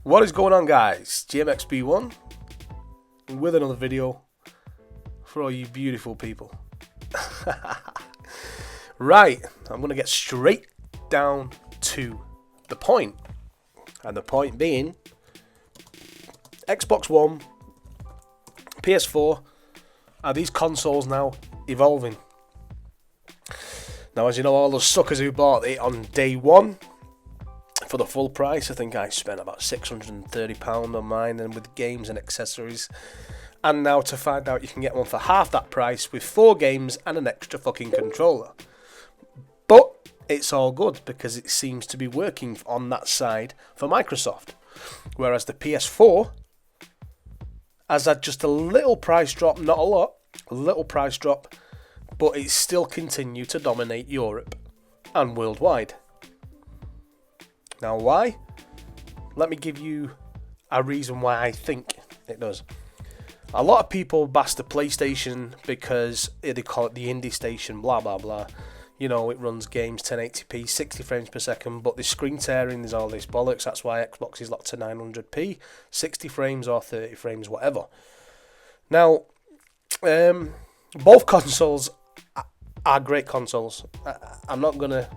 What is going on, guys? GMXB1 with another video for all you beautiful people. Right, I'm going to get straight down to the point. And the point being, Xbox One, PS4, are these consoles now evolving? Now, as you know, all those suckers who bought it on day one for the full price, I think I spent about £630 on mine, and with games and accessories. And now to find out you can get one for half that price with 4 games and an extra fucking controller. But it's all good because it seems to be working on that side for Microsoft. Whereas the PS4 has had just a little price drop, not a lot, a little price drop, but it still continued to dominate Europe and worldwide. Now, why? Let me give you a reason why I think it does. A lot of people bash the PlayStation because they call it the indie station, blah, blah, blah. You know, it runs games 1080p, 60 frames per second, but there's screen tearing, there's all this bollocks. That's why Xbox is locked to 900p, 60 frames or 30 frames, whatever. Now, both consoles are great consoles. I'm not gonna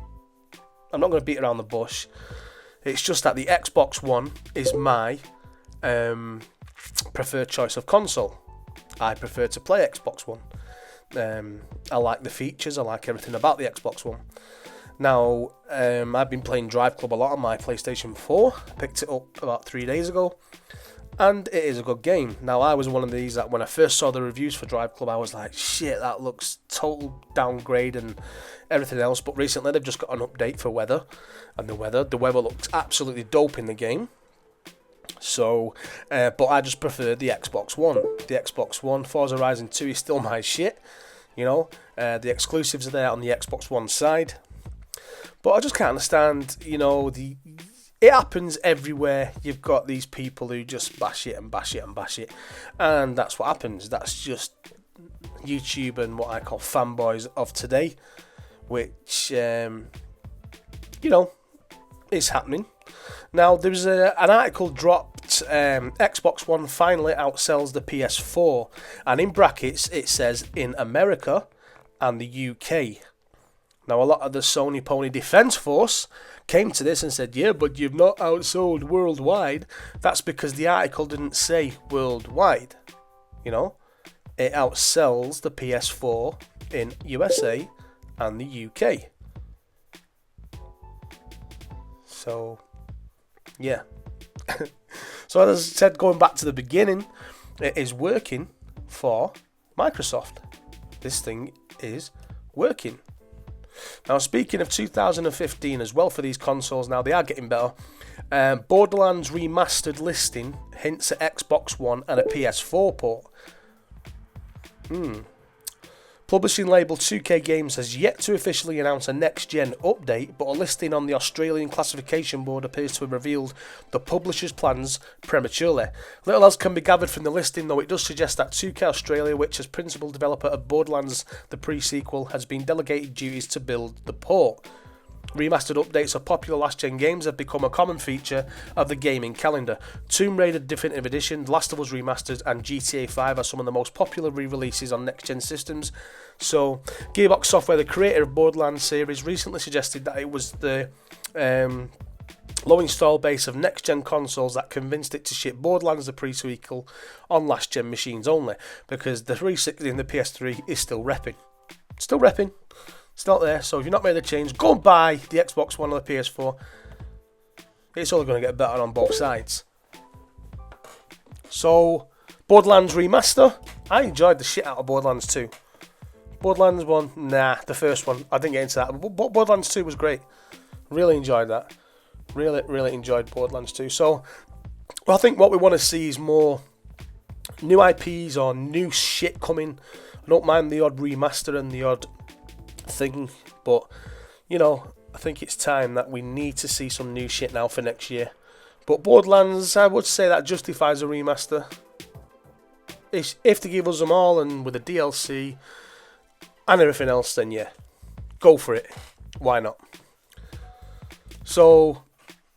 beat around the bush. It's just that the Xbox One is my preferred choice of console. I prefer to play Xbox One. I like the features, I like everything about the Xbox One. Now, I've been playing Drive Club a lot on my PlayStation 4. I picked it up about 3 days ago, and it is a good game. Now, I was one of these that when I first saw the reviews for Drive Club, I was like, shit, that looks total downgrade and everything else. But recently, they've just got an update for weather, and the weather looks absolutely dope in the game. So, but I just prefer the Xbox One. The Xbox One, Forza Horizon 2 is still my shit. You know, the exclusives are there on the Xbox One side. But I just can't understand, you know, it happens everywhere. You've got these people who just bash it and bash it and bash it. And that's what happens. That's just YouTube and what I call fanboys of today. Which, you know, is happening. Now, there's an article dropped, Xbox One finally outsells the PS4, and in brackets it says in America and the UK. Now, a lot of the Sony Pony Defense Force came to this and said, yeah, but you've not outsold worldwide. That's because the article didn't say worldwide, you know. It outsells the PS4 in USA and the UK. So, yeah. So as I said, going back to the beginning, it is working for Microsoft. This thing is working. Now, speaking of 2015 as well for these consoles, now they are getting better. Borderlands remastered listing hints at Xbox One and a PS4 port. Publishing label 2K Games has yet to officially announce a next-gen update, but a listing on the Australian Classification Board appears to have revealed the publisher's plans prematurely. Little else can be gathered from the listing, though it does suggest that 2K Australia, which is principal developer of Borderlands, the pre-sequel, has been delegated duties to build the port. Remastered updates of popular last-gen games have become a common feature of the gaming calendar. Tomb Raider Definitive Edition, Last of Us Remastered, and GTA 5 are some of the most popular re-releases on next-gen systems. So, Gearbox Software, the creator of Borderlands series, recently suggested that it was the low install base of next-gen consoles that convinced it to ship Borderlands the pre-sequel on last-gen machines only, because the 360 and the PS3 is still repping. It's not there, so if you've not made the change, go and buy the Xbox One or the PS4. It's only going to get better on both sides. So, Borderlands Remaster. I enjoyed the shit out of Borderlands 2. Borderlands 1, nah, the first one. I didn't get into that. But Borderlands 2 was great. Really enjoyed that. Really enjoyed Borderlands 2. So, I think what we want to see is more new IPs or new shit coming. I don't mind the odd remaster and the odd thing, but you know, I think it's time that we need to see some new shit now for next year. But Borderlands, I would say that justifies a remaster. If they give us them all and with a DLC and everything else, then yeah, go for it. Why not? So,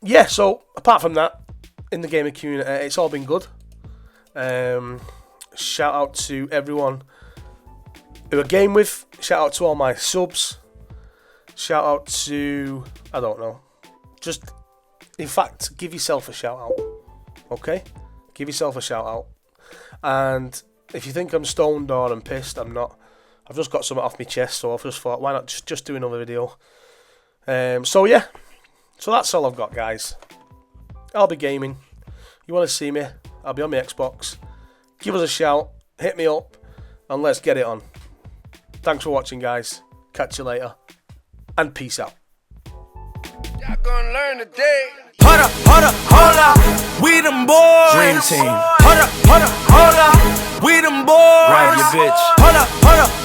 yeah, so apart from that, in the gaming community. It's all been good. Shout out to everyone who I game with. Shout out to all my subs. Shout out to, I don't know, just, in fact, give yourself a shout out, okay? Give yourself a shout out. And if you think I'm stoned or I'm pissed, I'm not. I've just got something off my chest, so I've just thought, why not just do another video? So yeah, so that's all I've got, guys. I'll be gaming. You want to see me? I'll be on my Xbox. Give us a shout, hit me up, and let's get it on. Thanks for watching, guys. Catch you later. And peace out. Y'all gonna learn today. Hold up, we them boys. Dream team. Hold up, we them boys. Grab your bitch. Hold up.